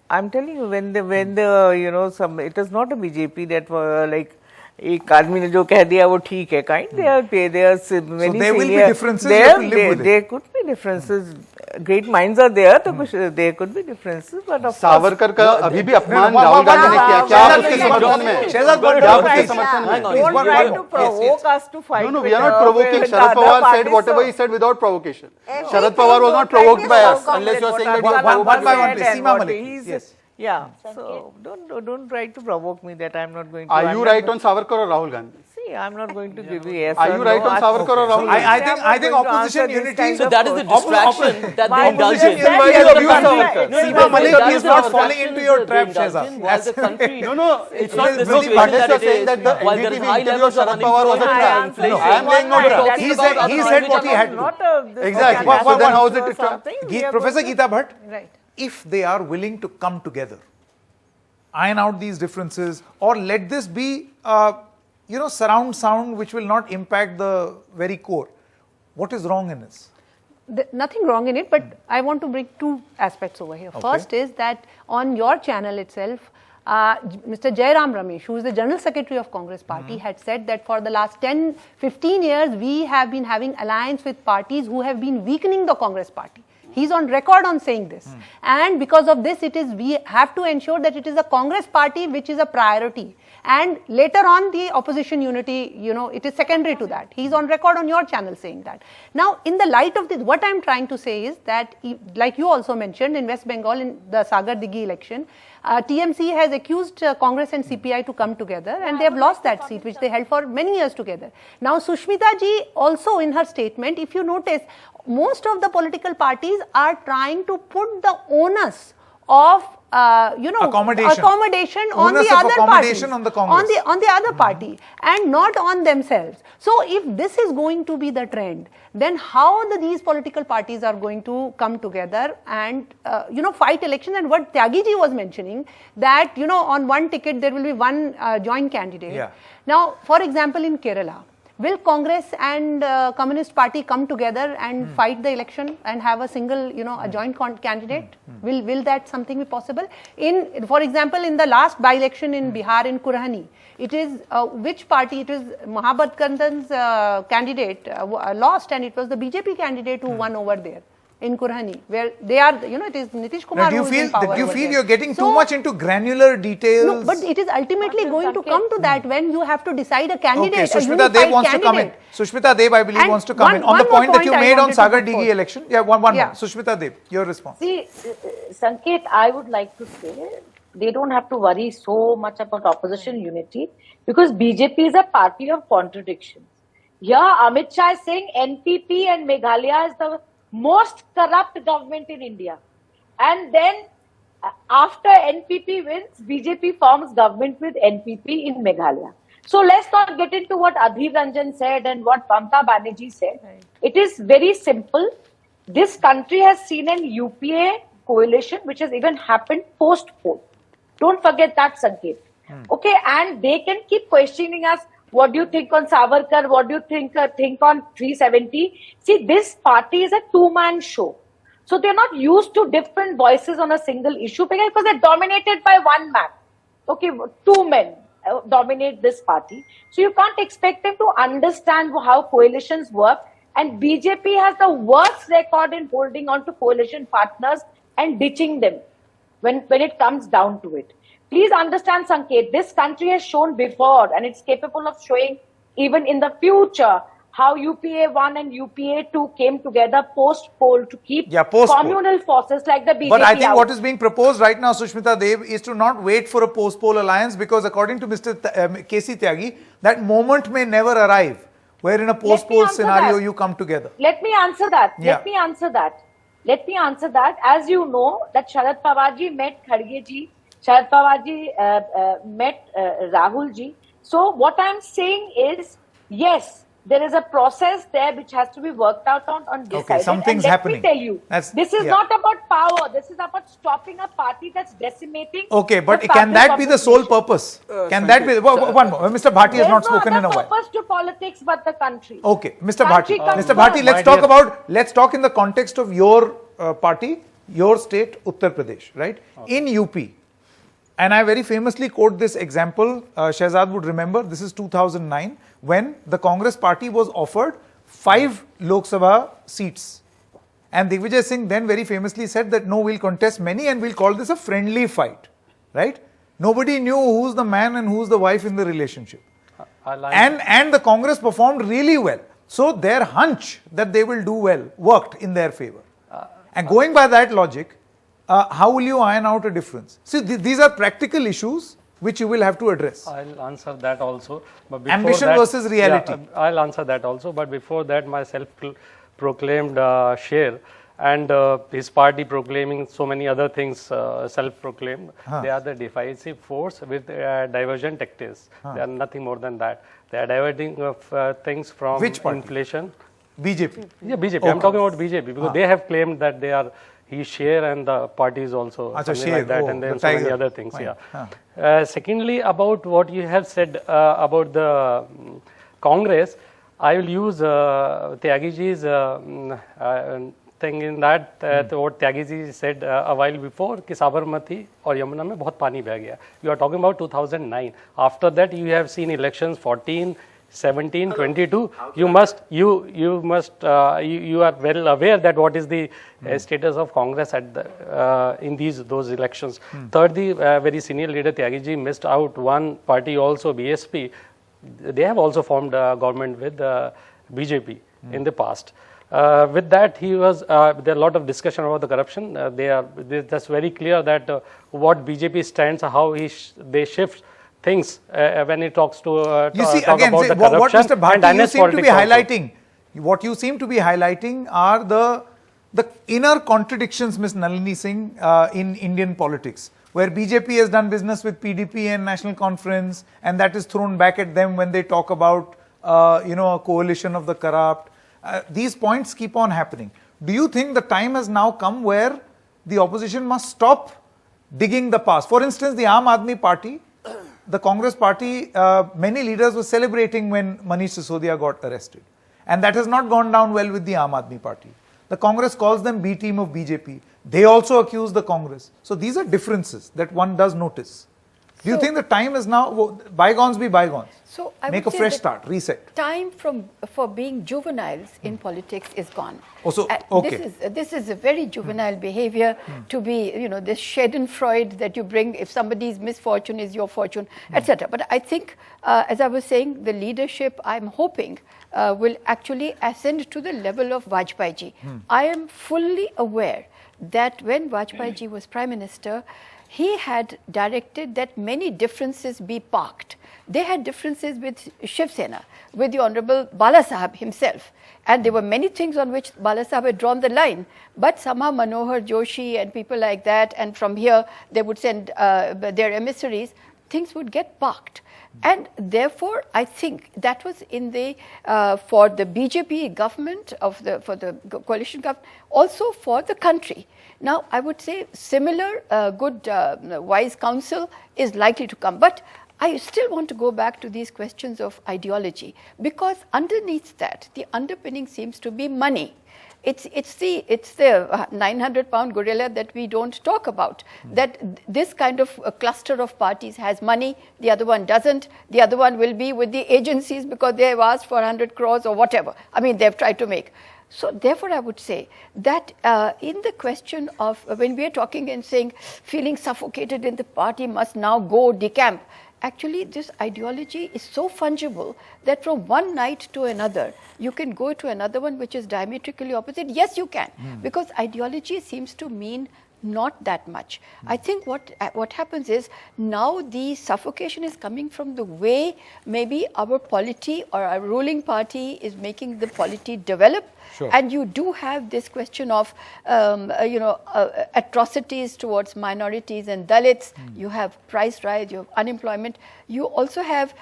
I'm telling you, when the you know, some, it is not a BJP that like, एक आदमी ने जो कह दिया वो ठीक है, kind. There are many there will be senior- differences, you have to live with it. There could be differences. Great minds are there, तो कुछ there could be differences, but of course. Savarkar का अभी भी अपमान No, no, राहुल गांधी ने किया, क्या आप Shahzad, उसके please, समर्थन में? Shahzad, क्या don't आप try उसके to- समर्थन में? Hang on. Don't One try more. to Yes, provoke yes. us to fight No, with, we are not provoking. with Sharad the Pawar other said parties, whatever so- he said without provocation. Everything Sharad Pawar was not don't try provoked to by us, provoke unless you are saying that One- you are one provoked by by one, us. please. Seema Malik, yes. Yeah, so don't try to provoke me that I'm not going to. Are I'm you not right going- on Savarkar or Rahul Gandhi? See, I'm not going to give you yes Are or you right no. on Savarkar or Rahul Gandhi? I I'm think not going to opposition answer this unity. kind So of that is the questions. distraction that they Opposition indulge in. unity Why you is abuse the country. Savarkar? No, Seema Malik Malik is is not not falling into your trap, Shahzad. While the country, No, it's not the no, situation but that you're it saying is. that the While there is NDTV high interview levels of of Sharad Pawar was a unemployment, trap. inflation. I am laying no trap. He said what he had to. Not a, this Exactly. was a So then how is national it a trap? something. We are Professor going to- Geeta Bhatt, Right. if they are willing to come together, iron out these differences, or let this be, surround sound which will not impact the very core, what is wrong in this? Nothing wrong in it, but I want to bring two aspects over here. First is that on your channel itself, Mr. Jairam Ramesh, who is the General Secretary of Congress Party, had said that for the last 10-15 years, we have been having alliance with parties who have been weakening the Congress Party. He's on record on saying this. And because of this, we have to ensure that it is the Congress Party which is a priority. And later on, the opposition unity, it is secondary to that. He's on record on your channel saying that. Now, in the light of this, what I'm trying to say is that, like you also mentioned, in West Bengal, in the Sagar Digi election, TMC has accused Congress and CPI to come together, and they have lost that seat, which they held for many years together. Now, Sushmita ji also in her statement, if you notice, most of the political parties are trying to put the onus of accommodation on Onus the of other accommodation party, on the Congress. on the other party, and not on themselves. So if this is going to be the trend, then how these political parties are going to come together and fight election? And what Tyagi ji was mentioning, that on one ticket there will be one joint candidate. Yeah. Now, for example, in Kerala, will Congress and Communist Party come together and fight the election and have a single, a joint candidate? Will that something be possible? For example, in the last by-election in Bihar, in Kurhani, it is which party? It is Mahabhartkandan's candidate lost, and it was the BJP candidate who won over there. in Kurhani, where they are, it is Nitish Kumar do you who is in feel power. do you over feel there. you're getting So, too much into granular details? No, but it is ultimately going to come to that when you have to decide a candidate, Okay, a Sushmita unified Dev wants candidate. to come in. Sushmita Dev, I believe, And wants to come in on the one more point that you point I made on wanted to Sagar put Dighi forth. election. Yeah, one Yeah. more. Sushmita Dev, your response. See, Sanket, I would like to say they don't have to worry so much about opposition unity because BJP is a party of contradictions. Here, Amit Shah is saying NPP and Meghalaya is the most corrupt government in India. And then after NPP wins, BJP forms government with NPP in Meghalaya. So let's not get into what Adhir Ranjan said and what Mamta Banerjee said. Right. It is very simple. This country has seen an UPA coalition which has even happened post-poll. Don't forget that, Sanket. Okay, and they can keep questioning us. What do you think on Savarkar? What do you think on 370? See, this party is a two-man show. So they're not used to different voices on a single issue because they're dominated by one man. Okay, two men dominate this party. So you can't expect them to understand how coalitions work. And BJP has the worst record in holding on to coalition partners and ditching them when it comes down to it. Please understand, Sanket, this country has shown before and it's capable of showing even in the future how UPA 1 and UPA 2 came together post-poll to keep communal forces like the BJP But I think out. what is being proposed right now, Sushmita Dev, is to not wait for a post-poll alliance because according to Mr. K.C. Tyagi, that moment may never arrive where in a post-poll scenario you come together. Let me answer that. Yeah. Let me answer that. As you know, that Sharad Pawar ji met Khadge ji, Sharad Pawar ji met Rahul ji. So what I'm saying is, yes, there is a process there which has to be worked out on this side. Something's and happening. Let me tell you, this is not about power. This is about stopping a party that's decimating. Okay, but can that be the sole purpose? Can that be? One more. Mr. Bhati has not spoken in a while. There's no purpose to politics but the country. Okay, Mr. Bhati. Mr. Bhati, let's talk in the context of your party, your state, Uttar Pradesh, right? Okay. In UP, and I very famously quote this example, Shehzad would remember, this is 2009, when the Congress party was offered 5 Lok Sabha seats. And Digvijay Singh then very famously said that no, we'll contest many and we'll call this a friendly fight, right? Nobody knew who's the man and who's the wife in the relationship. And the Congress performed really well. So their hunch that they will do well worked in their favor. And going by that logic, how will you iron out a difference? See, these are practical issues which you will have to address. I'll answer that also. But before Ambition versus reality. Yeah, I'll answer that also. But before that, my self-proclaimed share and his party proclaiming so many other things, self-proclaimed, they are the decisive force with diversion tactics. They are nothing more than that. They are diverting things from Which party? inflation. BJP. Yeah, BJP. Okay. I'm talking about BJP because they have claimed that they are he share and the parties also something like that, and then so many other things. Fine. Yeah. Secondly, about what you have said about the Congress, I will use Tyagi-ji's thing in that what Tyagi-ji said a while before कि साबरमती और यमुना में बहुत पानी बह गया. You are talking about 2009. After that, you have seen elections 14. 17, 22, you are well aware that what is the status of Congress at the, in those elections. Thirdly, very senior leader Tyagi-ji missed out one party also, BSP. They have also formed a government with BJP in the past. With that, there are a lot of discussion about the corruption. That's very clear that what BJP stands, how they shift things when he talks to you see, talk again, about the what corruption Mr. Bhati, and you seem to be also. highlighting, what you seem to be highlighting are the inner contradictions, Ms. Nalini Singh, in Indian politics, where BJP has done business with PDP and National Conference, and that is thrown back at them when they talk about, a coalition of the corrupt. These points keep on happening. Do you think the time has now come where the opposition must stop digging the past? For instance, the Aam Aadmi Party, the Congress party, many leaders were celebrating when Manish Sisodia got arrested. And that has not gone down well with the Aam Aadmi Party. The Congress calls them B-team of BJP. They also accuse the Congress. So these are differences that one does notice. Do you think the time is now, bygones be bygones? So I Make would a say fresh that start, reset. Time for being juveniles in politics is gone. Oh, so, okay. This is a very juvenile behavior to be, this schadenfreude that you bring if somebody's misfortune is your fortune, etc. But I think, as I was saying, the leadership I'm hoping will actually ascend to the level of Vajpayee ji. I am fully aware that when Vajpayee ji was Prime Minister, he had directed that many differences be parked. They had differences with Shiv Sena, with the Honorable Bala Sahab himself. And there were many things on which Bala Sahab had drawn the line. But somehow Manohar Joshi and people like that, and from here they would send their emissaries, things would get parked. And therefore, I think that was in the for the BJP government for the coalition government, also for the country. Now, I would say similar good wise counsel is likely to come, but I still want to go back to these questions of ideology, because underneath that, the underpinning seems to be money. It's the 900-pound gorilla that we don't talk about, that this kind of a cluster of parties has money, the other one doesn't, the other one will be with the agencies because they have asked for 100 crores or whatever. I mean, they've tried to make. So therefore, I would say that in the question of when we are talking and saying feeling suffocated in the party must now go decamp, actually this ideology is so fungible that from one night to another, you can go to another one which is diametrically opposite. Yes, you can, because ideology seems to mean not that much. I think what happens is now the suffocation is coming from the way maybe our polity or our ruling party is making the polity develop. Sure. And you do have this question of, atrocities towards minorities and Dalits. You have price rise, you have unemployment. You also have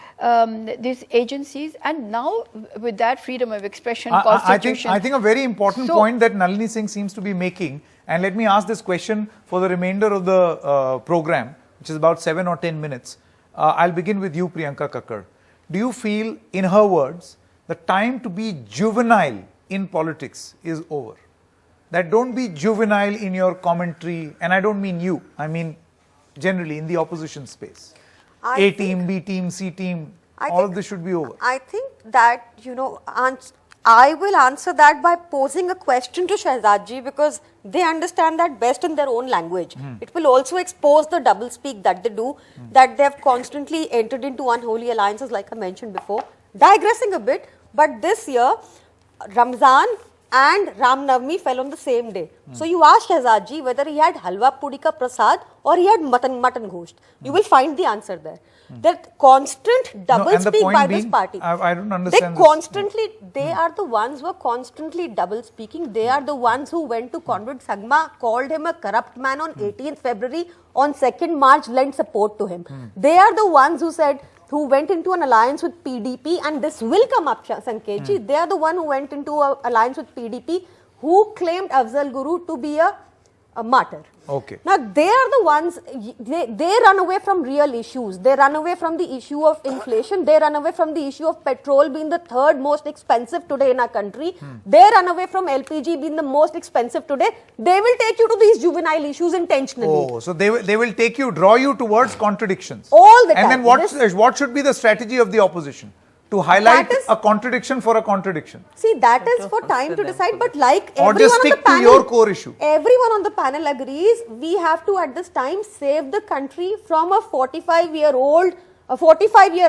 these agencies, and now with that freedom of expression, constitution. I think a very important point that Nalini Singh seems to be making, and let me ask this question for the remainder of the program, which is about 7 or 10 minutes. I'll begin with you, Priyanka Kakkar. Do you feel, in her words, the time to be juvenile in politics is over? That don't be juvenile in your commentary, and I don't mean you, I mean generally in the opposition space. A team, B team, C team, all of this should be over. I think that, I will answer that by posing a question to Shahzad ji, because they understand that best in their own language. It will also expose the doublespeak that they do, that they have constantly entered into unholy alliances, like I mentioned before. Digressing a bit, but this year, Ramzan and Ram Navami fell on the same day. So you ask Shahzad ji whether he had halwa puri ka prasad or he had mutton gosht. You will find the answer there. That constant double speak by this party. I don't understand. They are the ones who are constantly double speaking. They are the ones who went to Conrad Sagma, called him a corrupt man on 18th February, on 2nd March lent support to him. They are the ones who went into an alliance with PDP, and this will come up, Sanket ji. They are the one who went into an alliance with PDP, who claimed Afzal Guru to be a martyr. Okay. Now, they are the ones, they run away from real issues. They run away from the issue of inflation. They run away from the issue of petrol being the third most expensive today in our country. They run away from LPG being the most expensive today. They will take you to these juvenile issues intentionally. Oh, so they will draw you towards contradictions. All the time. And then what should be the strategy of the opposition? To highlight a contradiction for a contradiction. See, that is for time to decide, but like or everyone just on the stick panel, to your core issue. Everyone on the panel agrees, we have to at this time save the country from a 45-year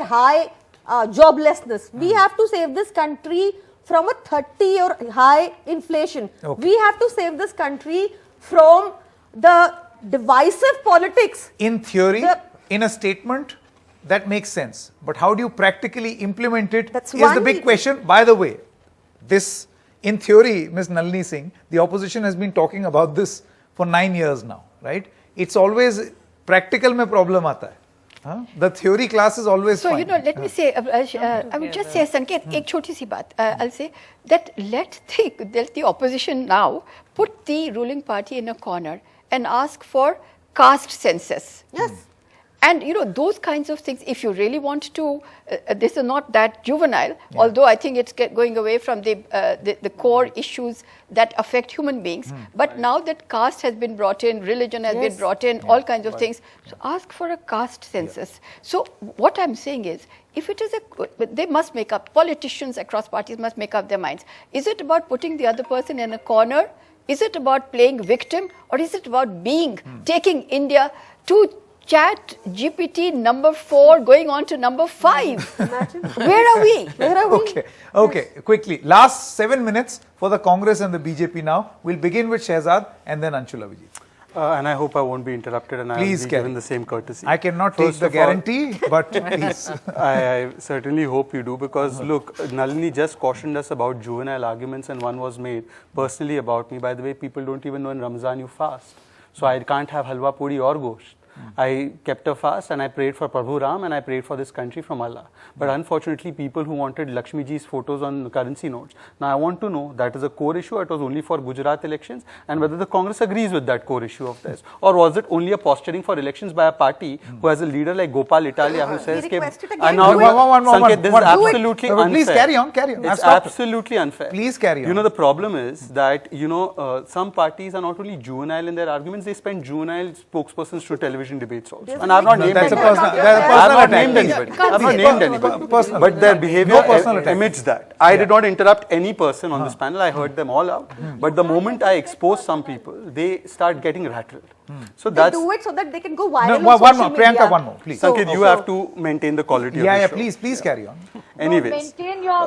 high joblessness. We have to save this country from a 30-year high inflation. Okay. We have to save this country from the divisive politics. In theory, in a statement, that makes sense. But how do you practically implement it is the big question. By the way, this, in theory, Ms. Nalini Singh, the opposition has been talking about this for 9 years now, right? It's always practical mein problem aata hai. The theory class is always fine. So, let me say, I would just say, Sanket, ek choti si baat. I'll say that let the opposition now put the ruling party in a corner and ask for caste census. Yes. And those kinds of things, if you really want to, this is not that juvenile, although I think it's going away from the core issues that affect human beings. But now that caste has been brought in, religion has been brought in, all kinds of things. So ask for a caste census. So what I'm saying is, if it is they must make up, politicians across parties must make up their minds. Is it about putting the other person in a corner? Is it about playing victim? Or is it about taking India to Chat GPT number 4 going on to number 5? Imagine. Where are we? Where are we? Okay, quickly. Last 7 minutes for the Congress and the BJP now. We'll begin with Shehzad and then Anshula Vijay. And I hope I won't be interrupted and I will be given the same courtesy. I cannot take the guarantee, but please. I certainly hope you do, because look, Nalini just cautioned us about juvenile arguments, and one was made personally about me. By the way, people don't even know in Ramzan you fast. So I can't have halwa puri or gosht. I kept a fast and I prayed for Prabhu Ram and I prayed for this country from Allah. But unfortunately, people who wanted Lakshmi ji's photos on currency notes. Now I want to know, that is a core issue. It was only for Gujarat elections, and whether the Congress agrees with that core issue of theirs, or was it only a posturing for elections by a party who has a leader like Gopal Italia who says, Sanket, this is absolutely unfair. Please carry on. It's absolutely unfair. Please carry on. The problem is that, some parties are not only juvenile in their arguments, they spend juvenile spokespersons to television debates also. And I have not named anybody. I have not named anybody. But their behavior emits that. I did not interrupt any person on this panel. I heard them all out. But the moment I expose some people, they start getting rattled. So They that's... do it so that they can go viral No, on one social more. Priyanka, media. one more, please. Sanket, you have to maintain the quality of the show. Please carry on. Anyways. Maintain your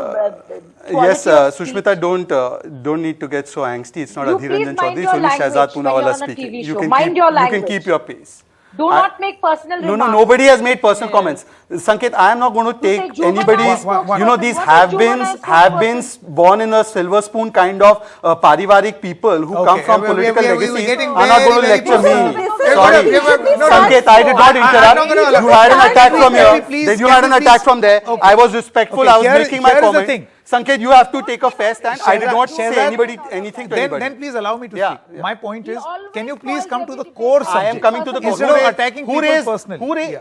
Yes, quality of Sushmita, don't need to get so angsty. It's not You Adhir please Ranjan mind Chaudhary, your it's only language Shehzad when you're Poonawala on a speaking. TV You show. can Mind your you can language. keep your pace. Do not make personal remarks. No, nobody has made personal comments. Sanket, I am not going to take say anybody's, juvenile these what have is been juvenile born in a silver spoon kind of parivarik people who come from political legacies are not going to lecture me. Sorry. Sanket, I did not interrupt. You had an attack from here. Then you had an attack from there. I was respectful. I was making my comment. Sanket, you have to take a fair stand. I did not say anything to anybody. Then please allow me to speak. My point is, can you please always come to the call core deputy subject? I am coming to the core. Instead of attacking people personally.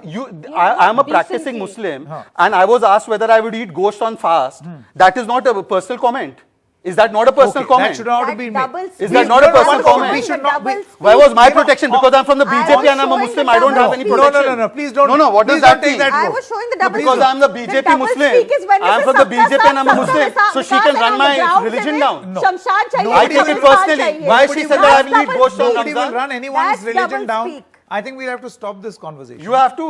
I am a practicing Muslim and I was asked whether I would eat ghost on fast. That is not a personal comment. Is that not a personal comment? That should not be made. Is that not a personal comment? We should not be. Why was my protection? Because I'm from the BJP and I'm a Muslim, I don't have any protection. No, please don't. No, what does that mean? I was showing the double Because I'm the BJP Muslim. I'm from the BJP and I'm a Muslim. So she can run my religion down. I take it personally. Why she said that I will eat ghost on Nobody will Ramzan? run anyone's That's religion double down. speak. I think we'll have to stop this conversation. You have to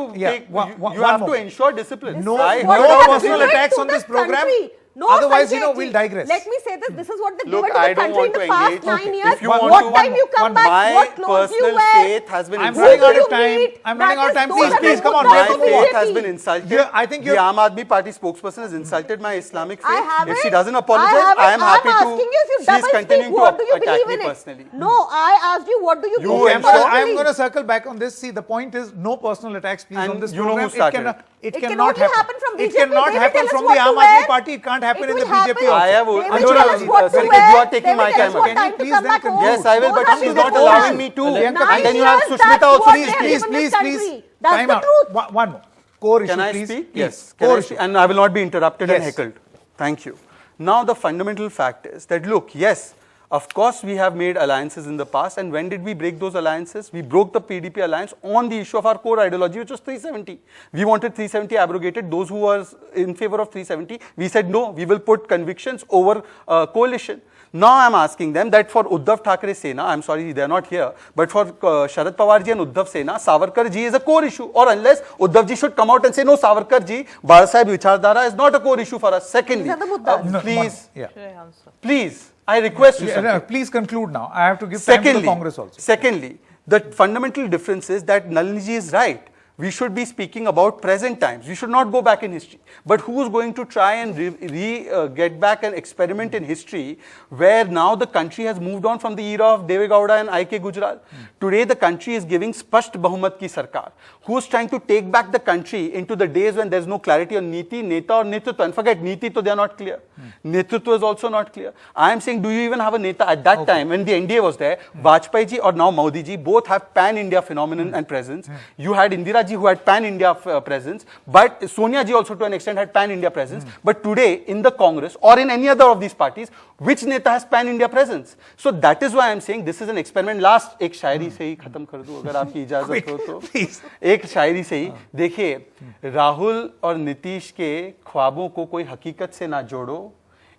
one have to more. ensure discipline. No What personal they attacks do on to this the program. country. No, Otherwise, Sanket we'll ji, digress. Let me say this. This is what they've Look, given to I the don't country in want the to past engage. 9 years. If you want What to- time you come back? My What clothes you personal wear? faith has been I'm insulted. running out of Who time. you meet? I'm running out of time. That is Please, come on. totally My good faith for has BJP. been insulted. Yeah, I think the you're- Aam Aadmi Party spokesperson has insulted my Islamic faith. I haven't. If she doesn't apologize, I am happy I'm to. asking you if you She's double continuing speak. to What do you attack believe me in it? personally. No, I asked you what do you believe in I'm personally. going to circle back on this. See, the point is no personal attacks, please, And on this you know program. who started it. It can cannot only happen from It BJP. cannot They will happen tell us from what the to Aam wear. Aadmi Party. It can't happen It in the will happen. BJP also. I have. They will Anshula, tell us what to Sanket, wear. you are taking They will my tell us time what away. time to Please come then back home. Yes, I will, Those but are she's the not core. allowing me to. And then you have That's Sushmita also. what they have given this Please. country. That's Time the out. truth. One more. Core issue, Can I please. speak? Please. Yes. Can Core I issue. speak? And I will not be interrupted and Yes. heckled. Thank you. Now the fundamental fact is that, look, yes, of course we have made alliances in the past, and when did we break those alliances? We broke the PDP alliance on the issue of our core ideology, which was 370. We wanted 370 abrogated. Those who were in favor of 370, we said no, we will put convictions over coalition. Now I am asking them that for Uddhav Thackeray Sena, I am sorry they are not here, but for Sharad Pawar ji and Uddhav Sena, Savarkar ji is a core issue. Or unless Uddhav ji should come out and say, no, Savarkar ji, Balasaheb Vichardhara is not a core issue for us. Secondly, please, I request you. Please conclude now. I have to give time to the Congress also. Secondly, the fundamental difference is that Nalini ji is right. We should be speaking about present times. We should not go back in history. But who's going to try and get back and experiment in history where now the country has moved on from the era of Deve Gowda and I.K. Gujral? Today the country is giving Spasht Bahumat ki sarkar. Who's trying to take back the country into the days when there's no clarity on Niti, Neta or Netritva? And forget Niti, so they are not clear. Netritva is also not clear. I am saying, do you even have a Neta? At that time, when the NDA was there, Vajpayee ji or now Modi ji both have pan-India phenomenon and presence. You had Indira ji who had pan-India presence, but Sonia ji also to an extent had pan-India presence. But today in the Congress or in any other of these parties, which neta has pan-India presence? So that is why I am saying this is an experiment. Last एक शायरी से ही खत्म कर दूं अगर आपकी इजाजत हो तो. एक शायरी से ही देखिए, राहुल और नीतीश के ख्वाबों को कोई हकीकत से ना जोड़ो,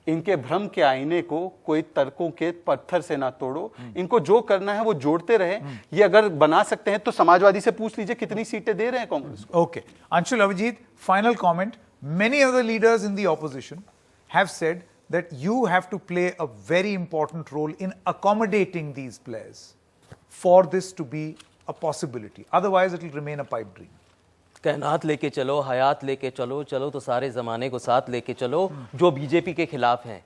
इनके भ्रम के आईने को कोई तर्कों के पत्थर से ना तोड़ो, इनको जो करना है वो जोड़ते रहे. ये अगर बना सकते हैं तो समाजवादी से पूछ लीजिए कितनी सीटें दे रहे हैं कांग्रेस को. Okay. Anshul, Avijit, final comment. Many other leaders in the opposition have said that you have to play a very important role in accommodating these players for this to be a possibility. Otherwise, it will remain a pipe dream. कहनात लेके चलो, हयात लेके चलो, चलो तो सारे ज़माने को साथ लेके चलो जो बीजेपी के खिलाफ हैं.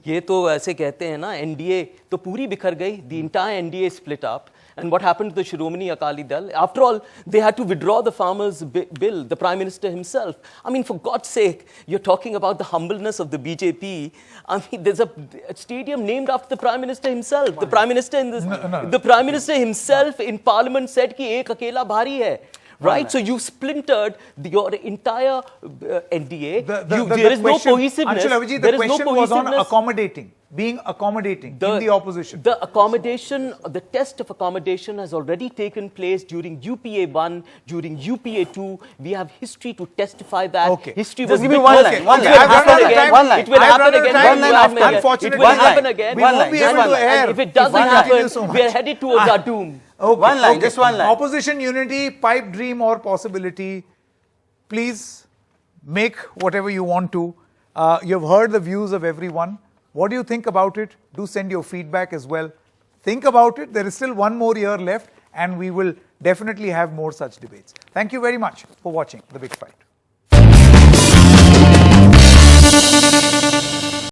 ये तो ऐसे कहते हैं ना, एनडीए तो पूरी बिखर गई, the entire NDA split up. And what happened to the Shiromani Akali Dal? After all, they had to withdraw the farmers' bill, the Prime Minister himself. I mean, for God's sake, you're talking about the humbleness of the BJP. I mean, there's a stadium named after the Prime Minister himself. The Prime Minister in this, the Prime Minister himself in Parliament said कि एक अकेला भारी है. Right, so you splintered your entire NDA. There is no cohesiveness. Anshul, Avijit, the question was on accommodating, being accommodating in the opposition. The accommodation, the test of accommodation has already taken place during UPA 1, during UPA 2. We have history to testify that. Okay. History Just was give me witnessed. one line. One It line. will I've happen run out of again. time. One line. It will I've happen run out of again. time. One line after this. Unfortunately, It will one happen line. again. We won't be able to air. And if it doesn't Thank you happen, so we are much. headed towards our doom. Okay, One line, just one line. Opposition unity, pipe dream or possibility. Please make whatever you want to. You've heard the views of everyone. What do you think about it? Do send your feedback as well. Think about it. There is still one more year left and we will definitely have more such debates. Thank you very much for watching The Big Fight.